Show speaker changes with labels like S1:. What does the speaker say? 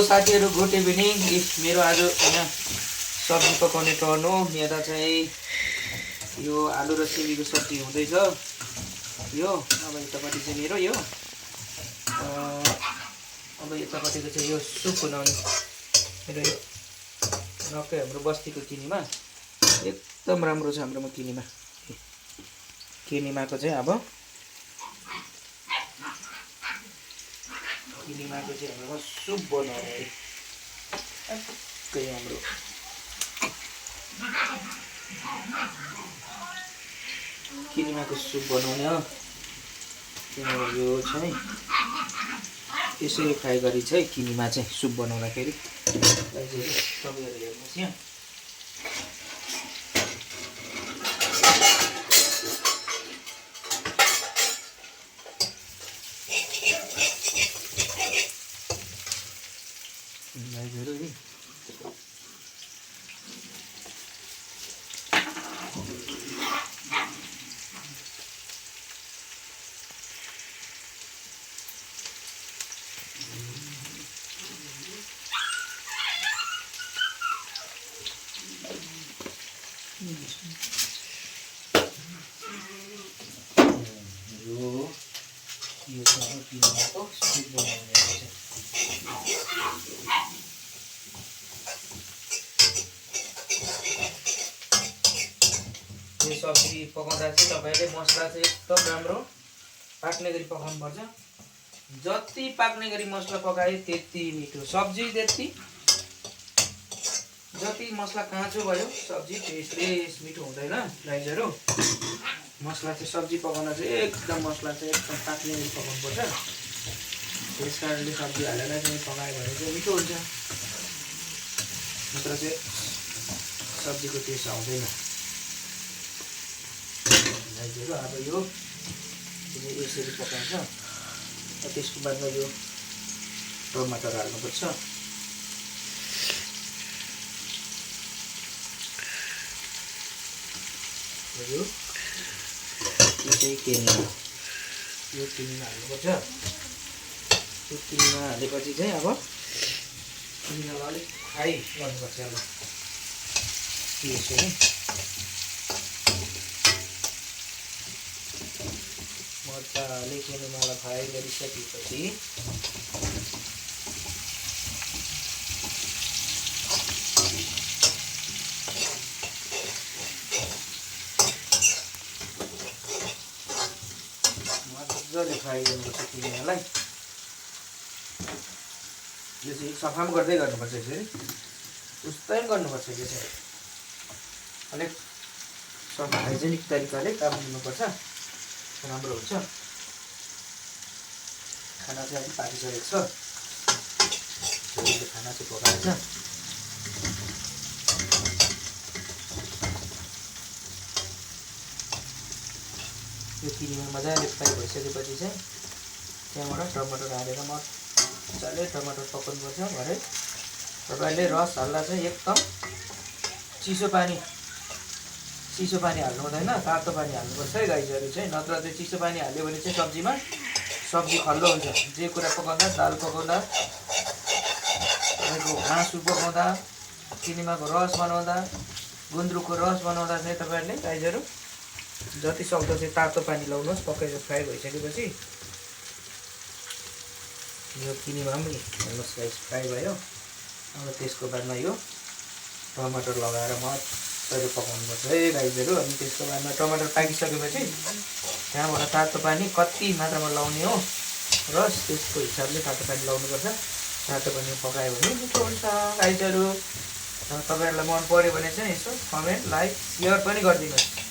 S1: साथीहरू good evening. मेरो आज यहाँ सब्जी पकाउने टर्न हो। यता चाहिँ यो आलु र सिमीको सब्जी हुँदैछ। यो अब यतापट्टि चाहिँ मेरो यो अब यतापट्टिको चाहिँ यो सुप बनाउने मेरो यो नक्कै हाम्रो बस्तीको किनेमा एकदम राम्रो छ हाम्रोमा किनेमाको चाहिँ अब किनेमाको चाहिँ हाम्रोमा सुप बनाउने एकै हाम्रो किनेमाको सुप बनाउने हो। यो चाहिँ यसरी फ्राई गरी चाहिँ किनेमा चाहिँ सुप बनाउँदाखेरि तपाईँहरू हेर्नुहोस् यहाँ यो चाहिँ किनेमाको सुप बनाउने यो सब्जी पकाउँदा चाहिँ तपाईँले मसला चाहिँ एकदम राम्रो पाक्ने गरी पकाउनुपर्छ। जति पाक्ने गरी मसला पकाए त्यति मिठो सब्जी, त्यति जति मसला काँचो भयो सब्जी टेस्टलेस मिठो हुँदैन गाइजहरू। मसला चाहिँ सब्जी पकाउन चाहिँ एकदम मसला चाहिँ एकदम पाक्ने गरी पकाउनुपर्छ। त्यस कारणले सब्जी हालेर चाहिँ पकायो भने चाहिँ मिठो हुन्छ, नत्र चाहिँ सब्जीको टेस्ट आउँदैन गाइजहरू। अब यो यसरी पकाउँछ। त्यसको बादमा यो टमाटर हाल्नुपर्छ। यो चाहिँ किनेमा हाल्नुपर्छ। यो किनेमा हालेपछि चाहिँ अब किनेमालाई अलिक फ्राई गर्नुपर्छ। अब यसरी मजाले किनेमालाई फ्राई गरिसकेपछि मजाले फ्राई गर्नुपर्छ किनेमालाई। यो चाहिँ सफा पनि गर्दै गर्नुपर्छ, यसरी उस्तै पनि गर्नुपर्छ। यो चाहिँ अलिक सफा हाइजेनिक तरिकाले काम गर्नुपर्छ, राम्रो हुन्छ। खाना चाहिँ अलिक पाकिसकेको छ, खाना चाहिँ पकाएको छ। यो किनेमा मजाले फ्राई भइसकेपछि चाहिँ त्यहाँबाट टमाटर हालेर मजाले टमाटर पकाउनुपर्छ। भरे तपाईँले रस हाल्दा चाहिँ एकदम चिसो पानी हाल्नु हुँदैन, तातो पानी हाल्नुपर्छ है गाइजहरू चाहिँ। नत्र चाहिँ चिसो पानी हाल्यो भने चाहिँ सब्जीमा सब्जी खल्लो हुन्छ। जे कुरा पकाउँदा, दाल पकाउँदा, तपाईँको मासु पकाउँदा, किनेमाको रस बनाउँदा, गुन्द्रुकको रस बनाउँदा चाहिँ तपाईँहरूले गाइजहरू जति सक्दो चाहिँ तातो पानी लाउनुहोस्। पकाएर फ्राई भइसकेपछि यो किनेमा पनि हेर्नुहोस् गाइस फ्राई भयो। अब त्यसको बादमा यो टमाटर लगाएर मजाले पकाउनुपर्छ है गाइजहरू। अनि त्यसको बादमा टमाटर पाकिसकेपछि त्यहाँबाट तातो पानी कति मात्रामा लाउने हो रस, त्यसको हिसाबले तातो पानी लाउनुपर्छ। तातो पानी पकायो भने मिठो हुन्छ गाइजहरू। तपाईँहरूलाई मन पऱ्यो भने चाहिँ यसो कमेन्ट, लाइक, सेयर पनि गरिदिनुहोस्।